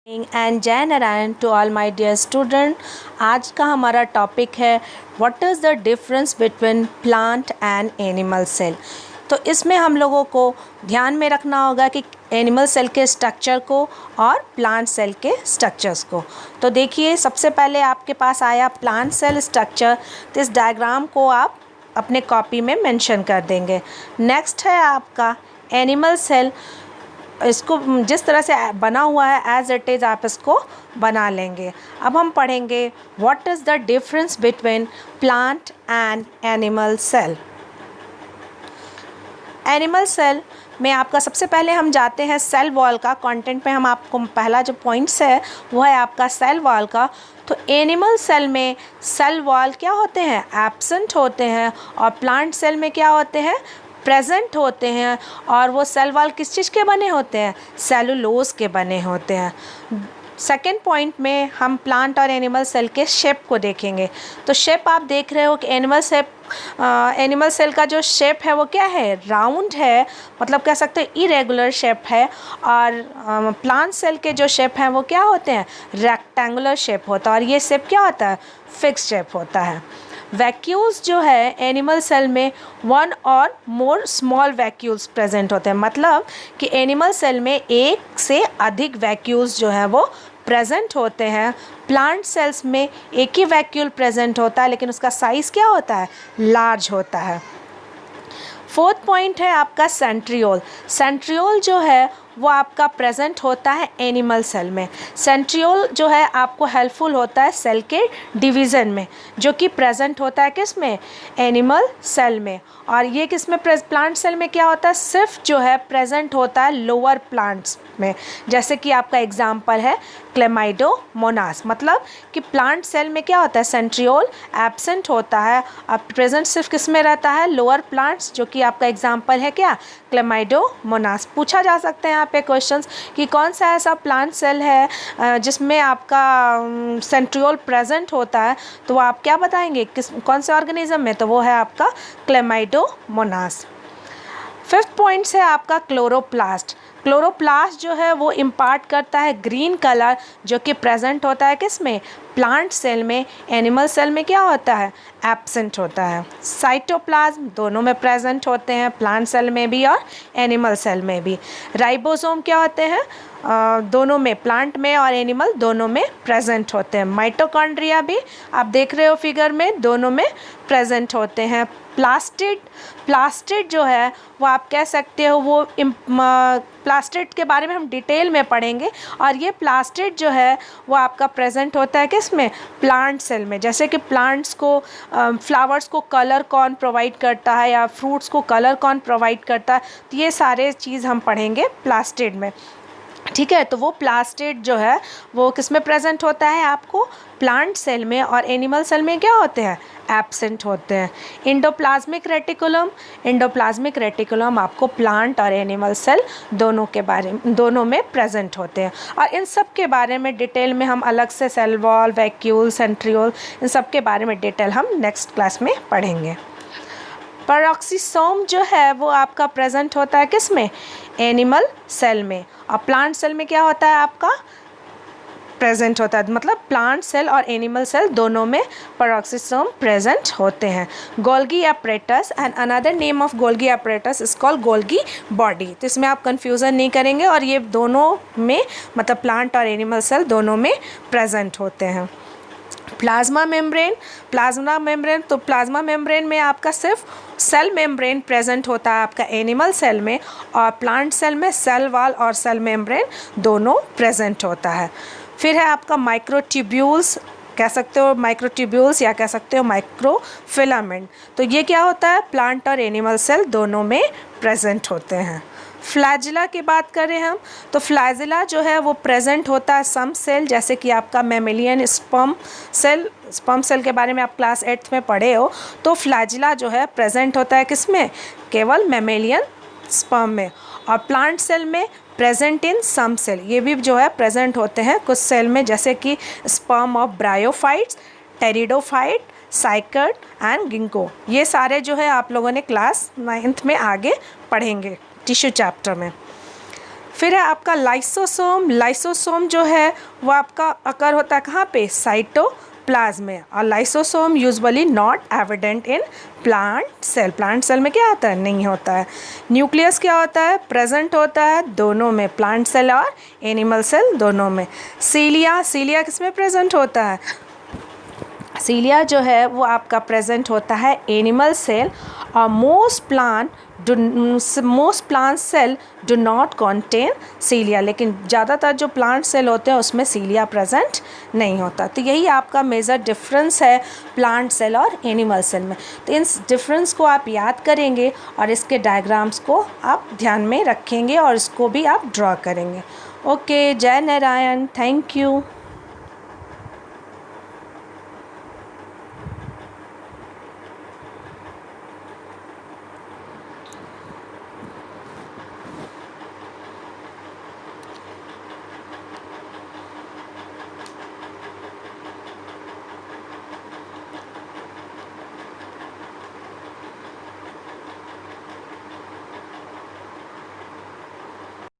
And जय Narayan to all my dear student. आज का हमारा टॉपिक है what is the difference between plant and animal cell. तो इसमें हम लोगों को ध्यान में रखना होगा कि एनिमल सेल के स्ट्रक्चर को और प्लांट सेल के स्ट्रक्चर्स को। तो देखिए, सबसे पहले आपके पास आया प्लांट सेल स्ट्रक्चर। तो इस डायग्राम को आप अपने कॉपी में मेंशन कर देंगे। नेक्स्ट है आपका एनिमल सेल। इसको जिस तरह से बना हुआ है एज इट इज़ आप इसको बना लेंगे। अब हम पढ़ेंगे what is the difference between plant and animal cell. Animal cell में आपका सबसे पहले हम जाते हैं सेल वॉल का कंटेंट पे। हम आपको पहला जो पॉइंट्स है वो है आपका सेल वॉल का। तो एनिमल सेल में सेल वॉल क्या होते हैं, एब्सेंट होते हैं, और प्लांट सेल में क्या होते हैं, प्रेजेंट होते हैं। और वो सेल वॉल किस चीज़ के बने होते हैं, सेलुलोज के बने होते हैं। सेकेंड पॉइंट में हम प्लांट और एनिमल सेल के शेप को देखेंगे। तो शेप आप देख रहे हो कि एनिमल सेल का जो शेप है वो क्या है, राउंड है, मतलब कह सकते हैं इरेगुलर शेप है। और प्लांट सेल के जो शेप हैं वो क्या होते हैं, रेक्टेंगुलर शेप होता है। और ये शेप क्या होता है, फिक्स शेप होता है। वैक्यूल्स जो है एनिमल सेल में वन और मोर स्मॉल वैक्यूल्स प्रेजेंट होते हैं, मतलब कि एनिमल सेल में एक से अधिक वैक्यूल्स जो है वो प्रेजेंट होते हैं। प्लांट सेल्स में एक ही वैक्यूल प्रेजेंट होता है, लेकिन उसका साइज़ क्या होता है, लार्ज होता है। फोर्थ पॉइंट है आपका सेंट्रियोल। सेंट्रियोल जो है वो आपका प्रेजेंट होता है एनिमल सेल में। सेंट्रियोल जो है आपको हेल्पफुल होता है सेल के डिवीज़न में, जो कि प्रेजेंट होता है किस में, एनिमल सेल में। और ये किस में, प्लांट सेल में क्या होता है, सिर्फ जो है प्रेजेंट होता है लोअर प्लांट्स में। जैसे कि आपका एग्जांपल है क्लेमाइडोमोनास, मतलब कि प्लांट सेल में क्या होता है, सेंट्रियोल एब्सेंट होता है, अब प्रेजेंट सिर्फ किस में रहता है, लोअर प्लांट्स, जो कि आपका एग्जांपल है क्या, क्लेमाइडोमोनास। पूछा जा सकते हैं यहाँ पे क्वेश्चंस कि कौन सा ऐसा प्लांट सेल है जिसमें आपका सेंट्रियोल प्रेजेंट होता है, तो वो आप क्या बताएंगे, कौन से ऑर्गेनिज्म में, तो वो है आपका क्लेमाइडोमोनास। फिफ्थ पॉइंट है आपका क्लोरोप्लास्ट। क्लोरोप्लास्ट जो है वो इम्पार्ट करता है ग्रीन कलर, जो कि प्रेजेंट होता है किस में, प्लांट सेल में। एनिमल सेल में क्या होता है, एब्सेंट होता है। साइटोप्लाज्म दोनों में प्रेजेंट होते हैं, प्लांट सेल में भी और एनिमल सेल में भी। राइबोसोम क्या होते हैं, दोनों में, प्लांट में और एनिमल दोनों में प्रेजेंट होते हैं। माइटोकॉन्ड्रिया भी आप देख रहे हो फिगर में, दोनों में प्रेजेंट होते हैं। प्लास्टिड जो है वो आप कह सकते हो वो प्लास्टिड के बारे में हम डिटेल में पढ़ेंगे। और ये प्लास्टिड जो है वो आपका प्रेजेंट होता है किस में, प्लांट सेल में। जैसे कि प्लांट्स को फ्लावर्स को कलर कौन प्रोवाइड करता है, या फ्रूट्स को कलर कौन प्रोवाइड करता है, तो ये सारे चीज़ हम पढ़ेंगे प्लास्टिड में। ठीक है, तो वो प्लास्टिड जो है वो किस में प्रेजेंट होता है, आपको प्लांट सेल में। और एनिमल सेल में क्या होते हैं, एब्सेंट होते हैं। इंडोप्लाज्मिक रेटिकुलम आपको प्लांट और एनिमल सेल दोनों में प्रेजेंट होते हैं। और इन सब के बारे में डिटेल में हम अलग से सेल वॉल, वैक्यूल, सेंट्रियोल, इन सब के बारे में डिटेल हम नेक्स्ट क्लास में पढ़ेंगे। पेरोक्सिसोम जो है वो आपका प्रेजेंट होता है किस में, एनिमल सेल में। और प्लांट सेल में क्या होता है, आपका प्रेजेंट होता है, मतलब प्लांट सेल और एनिमल सेल दोनों में पेरोक्सिसोम प्रेजेंट होते हैं। Golgi apparatus, and another name of Golgi apparatus is called Golgi body. तो इसमें आप कंफ्यूजन नहीं करेंगे, और ये दोनों में, मतलब प्लांट और एनिमल सेल दोनों में प्रेजेंट होते हैं। प्लाज्मा मेम्ब्रेन, तो प्लाज्मा मेम्ब्रेन में आपका सिर्फ सेल मेम्ब्रेन प्रेजेंट होता है आपका एनिमल सेल में, और प्लांट सेल में सेल वॉल और सेल मेम्ब्रेन दोनों प्रेजेंट होता है। फिर है आपका माइक्रोट्यूब्यूल्स, कह सकते हो माइक्रोट्यूब्यूल्स या कह सकते हो माइक्रोफिलामेंट। तो ये क्या होता है, प्लांट और एनिमल सेल दोनों में प्रेजेंट होते हैं। फ्लैजिला की बात करें हम, तो फ्लैजिला जो है वो प्रेजेंट होता है सम सेल, जैसे कि आपका मैमेलियन स्पर्म सेल के बारे में आप क्लास 8th में पढ़े हो। तो फ्लैजिला जो है प्रेजेंट होता है किसमें, केवल मैमेलियन स्पर्म में। और प्लांट सेल में प्रेजेंट इन सम सेल, ये भी जो है प्रेजेंट होते हैं कुछ सेल में, जैसे कि sperm of bryophytes, pteridophyte, cycad and ginkgo. ये सारे जो है आप लोगों ने क्लास 9th में आगे पढ़ेंगे टिश्यू चैप्टर में। फिर है आपका लाइसोसोम। लाइसोसोम जो है वो आपका अकर होता है कहाँ पे, साइटोप्लाज्म में। और lysosome usually not evident in plant cell. Plant cell में क्या होता है, नहीं होता है। न्यूक्लियस क्या होता है, प्रेजेंट होता है दोनों में, प्लांट सेल और एनिमल सेल दोनों में। सीलिया, सीलिया किस में प्रेजेंट होता है, सीलिया जो है वो आपका प्रेजेंट होता है एनिमल सेल। और most plant cell do not contain cilia, लेकिन ज़्यादातर जो प्लांट सेल होते हैं उसमें सीलिया प्रेजेंट नहीं होता। तो यही आपका मेजर डिफरेंस है प्लांट सेल और एनिमल सेल में। तो इन डिफरेंस को आप याद करेंगे और इसके डायग्राम्स को आप ध्यान में रखेंगे और इसको भी आप ड्रॉ करेंगे। ओके, जय नारायण, थैंक यू।